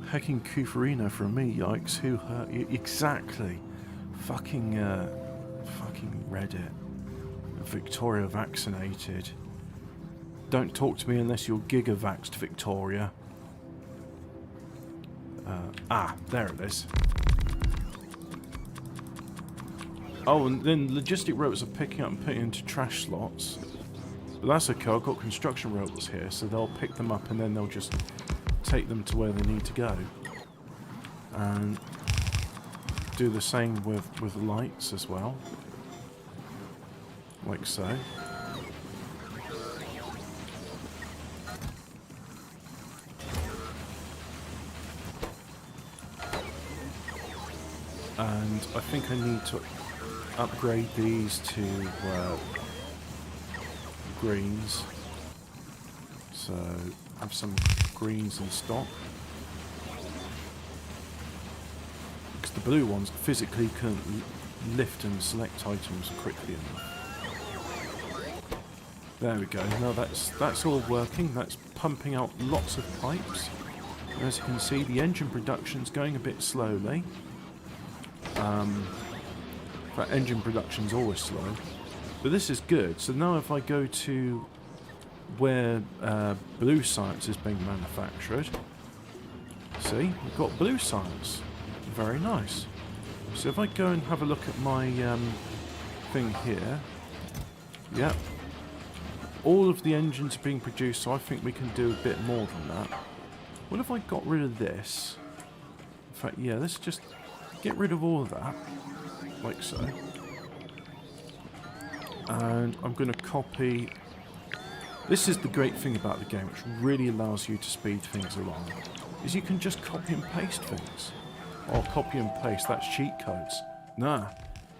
A: Hacking Kufarina from me, yikes. Who hurt you? Exactly. Fucking Reddit. Victoria vaccinated. Don't talk to me unless you're gigavaxed, Victoria. There it is. Oh, and then logistic robots are picking up and putting into trash slots. But that's okay, I've got construction robots here, so they'll pick them up and then they'll just take them to where they need to go. And do the same with lights as well. Like so. And I think I need to upgrade these to greens. So have some greens in stock. Because the blue ones physically couldn't lift and select items quickly enough. There we go. Now that's all working. That's pumping out lots of pipes. As you can see, the engine production's going a bit slowly. But engine production's always slow. But this is good. So now if I go to where blue science is being manufactured, see, we've got blue science. Very nice. So if I go and have a look at my thing here, yep. All of the engines are being produced, so I think we can do a bit more than that. What if I got rid of this? In fact, yeah, let's just get rid of all of that. Like so. And I'm going to copy... This is the great thing about the game, which really allows you to speed things along, is you can just copy and paste things. Or copy and paste, that's cheat codes. Nah.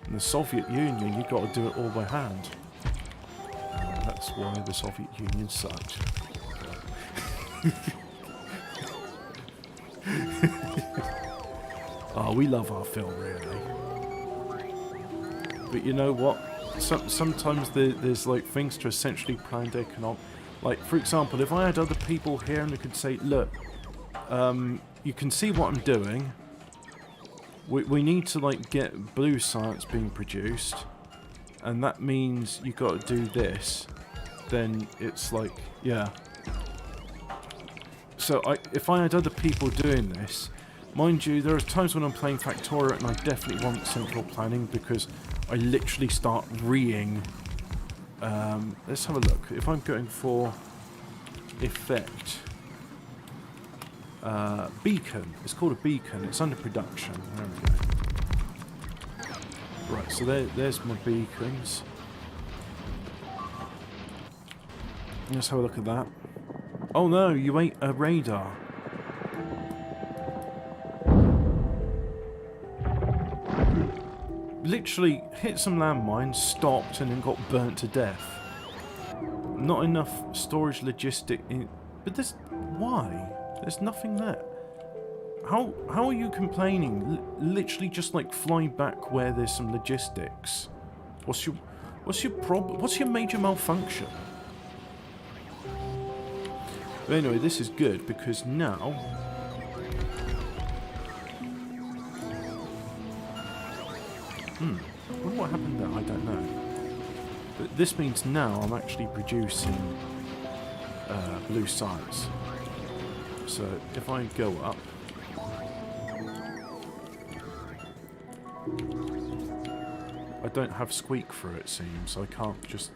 A: In the Soviet Union, you've got to do it all by hand. That's why the Soviet Union sucked. Oh, we love our film, really. But you know what? sometimes there's like things to essentially planned economic. Like, for example, if I had other people here and they could say, look, you can see what I'm doing. We need to, like, get blue science being produced. And that means you got to do this. Then it's like, yeah. So if I had other people doing this, mind you, there are times when I'm playing Factorio and I definitely want central planning because I literally start reeing. Let's have a look. If I'm going for effect, beacon. It's called a beacon. It's under production. There we go. Right, so there's my beacons. Let's have a look at that. Oh no, you ate a radar. Literally hit some landmines, stopped, and then got burnt to death. Not enough storage logistic in... But there's... Why? There's nothing there. How are you complaining? Literally just like fly back where there's some logistics. What's your problem? What's your major malfunction? But anyway, this is good because now I wonder what happened there, I don't know. But this means now I'm actually producing blue science. So if I go up, I don't have squeak through, it seems, so I can't just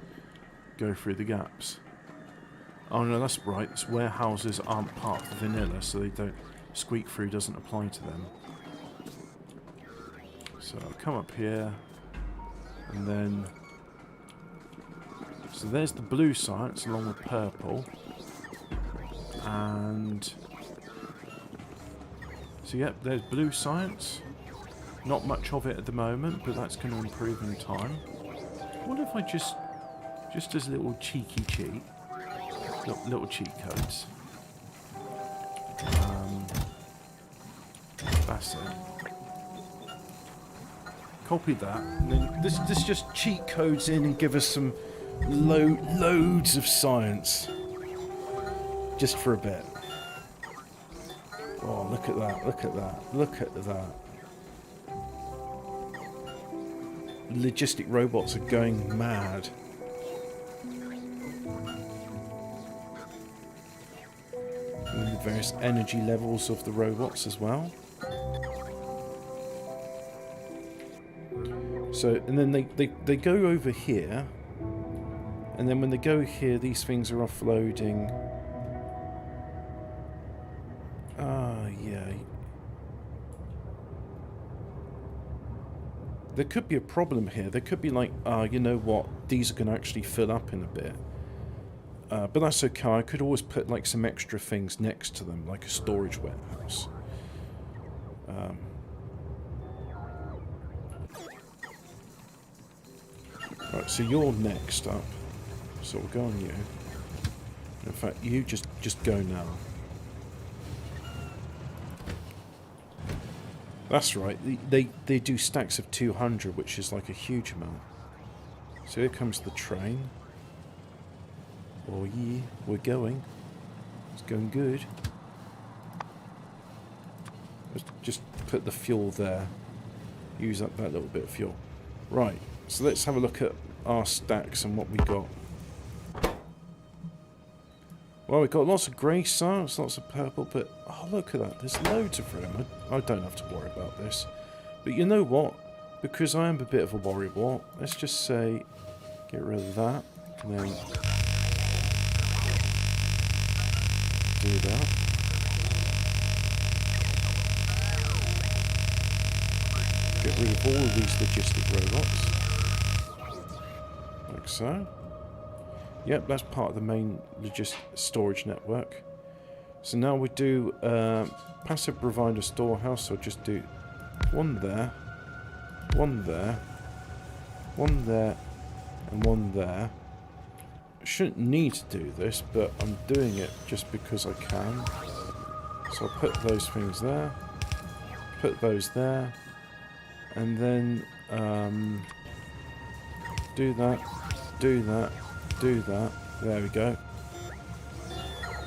A: go through the gaps. Oh no, that's right, it's warehouses aren't part of the vanilla, so they don't... Squeak through doesn't apply to them. So I'll come up here, and then... So there's the blue science along with purple. And... So yep, there's blue science. Not much of it at the moment, but that's going to improve in time. What if I just as a little cheeky cheat, little cheat codes. That's it. Copy that, and then this just cheat codes in and give us some loads of science, just for a bit. Oh, look at that! Look at that! Look at that! Logistic robots are going mad. And the various energy levels of the robots as well. So, and then they go over here, and then when they go here, these things are offloading. Yeah. There could be a problem here. There could be like, you know what, these are going to actually fill up in a bit. But that's okay. I could always put like some extra things next to them, like a storage warehouse. Right, so you're next up. So we'll go on you. In fact, you just go now. That's right. They do stacks of 200, which is like a huge amount. So here comes the train. Oh yeah, we're going. It's going good. Let's just put the fuel there. Use up that little bit of fuel. Right, so let's have a look at our stacks and what we got. Well, we've got lots of grey science, lots of purple, but oh, look at that. There's loads of room. I don't have to worry about this. But you know what? Because I am a bit of a worrywart, let's just say get rid of that. And then do that. Get rid of all of these logistic robots. Like so. Yep, that's part of the main storage network. So now we do passive provider storehouse, so just do one there, one there, one there, and one there. I shouldn't need to do this, but I'm doing it just because I can. So I'll put those things there, put those there, and then Do that. Do that. Do that. There we go.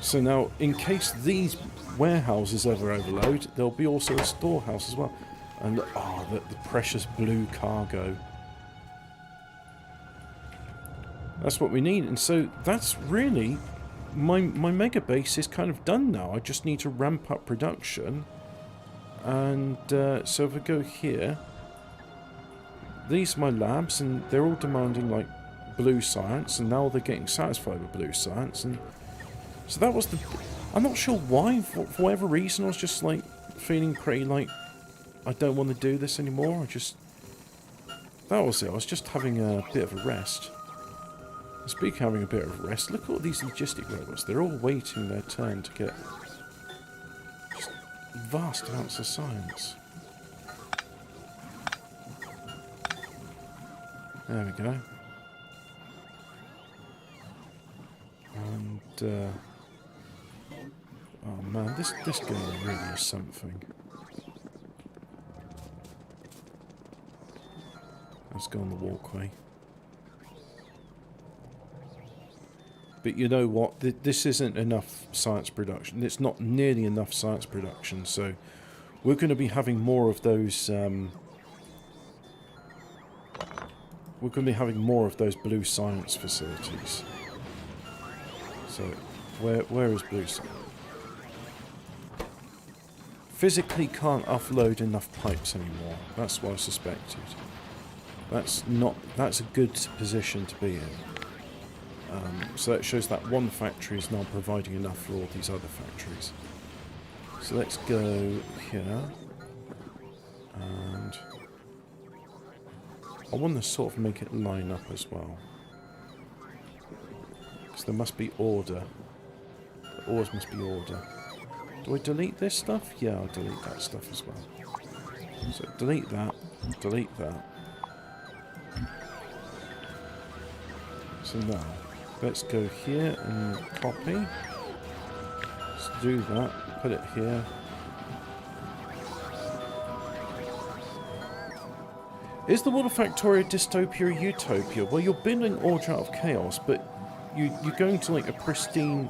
A: So now, in case these warehouses ever overload, there'll be also a storehouse as well. And look, oh, the precious blue cargo. That's what we need. And so that's really... My mega base is kind of done now. I just need to ramp up production. And so if I go here... These are my labs, and they're all demanding, like, blue science. And now they're getting satisfied with blue science. And so that was the... I'm not sure why. For whatever reason, I was just, like, feeling pretty, like... I don't want to do this anymore. That was it. I was just having a bit of a rest. Speaking of having a bit of a rest, look at all these logistic robots. They're all waiting their turn to get just vast amounts of science. There we go. And, oh man, this game really is something. Let's go on the walkway. But you know what? This isn't enough science production. It's not nearly enough science production. So we're going to be having more of those. We're going to be having more of those blue science facilities. So where is blue science? Physically can't offload enough pipes anymore. That's what I suspected. That's a good position to be in. So that shows that one factory is now providing enough for all these other factories. So let's go here. And I want to sort of make it line up as well. Because there must be order. There always must be order. Do I delete this stuff? Yeah, I'll delete that stuff as well. So delete that. Delete that. So now, let's go here and copy. Let's do that. Put it here. Is the world of Factorio dystopia or utopia? Well, you're building order out of chaos, but you're going to like a pristine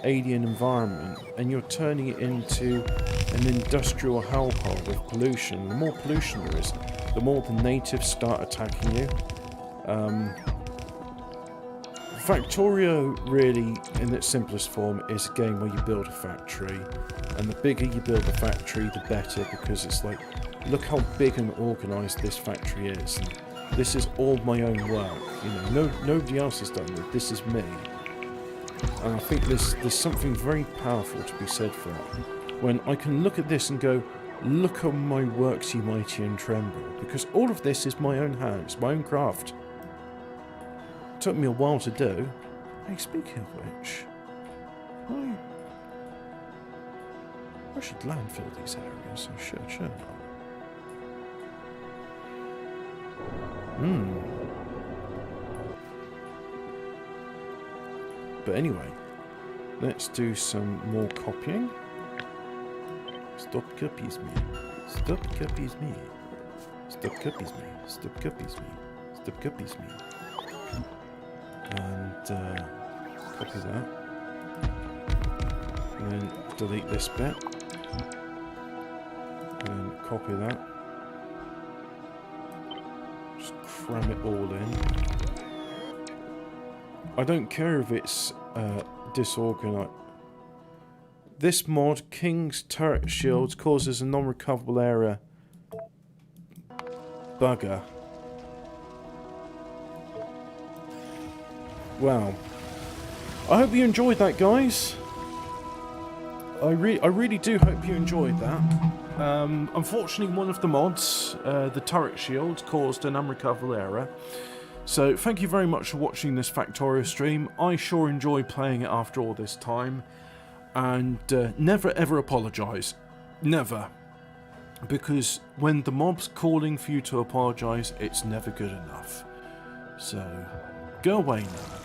A: alien environment, and you're turning it into an industrial hellhole with pollution. The more pollution there is, the more the natives start attacking you. Factorio, really, in its simplest form, is a game where you build a factory, and the bigger you build the factory, the better, because it's like, look how big and organised this factory is. And this is all my own work. You know, nobody else has done it. This is me. And I think there's something very powerful to be said for that. When I can look at this and go, look on my works, ye mighty, and tremble, because all of this is my own hands, my own craft. Took me a while to do. Hey, speaking of which, I should landfill these areas. I should. But anyway, let's do some more copying. Stop copies me. Stop copies me. Stop copies me. Stop copies me. Stop copies me. And copy that. And then delete this bit. And then copy that. Just cram it all in. I don't care if it's disorganized. This mod, King's Turret Shields, causes a non-recoverable error. Bugger. Wow. I hope you enjoyed that, guys. I really do hope you enjoyed that. Unfortunately, one of the mods, the turret shield, caused an unrecoverable error. So, thank you very much for watching this Factorio stream. I sure enjoy playing it after all this time. And never ever apologise. Never. Because when the mob's calling for you to apologise, it's never good enough. So, go away now.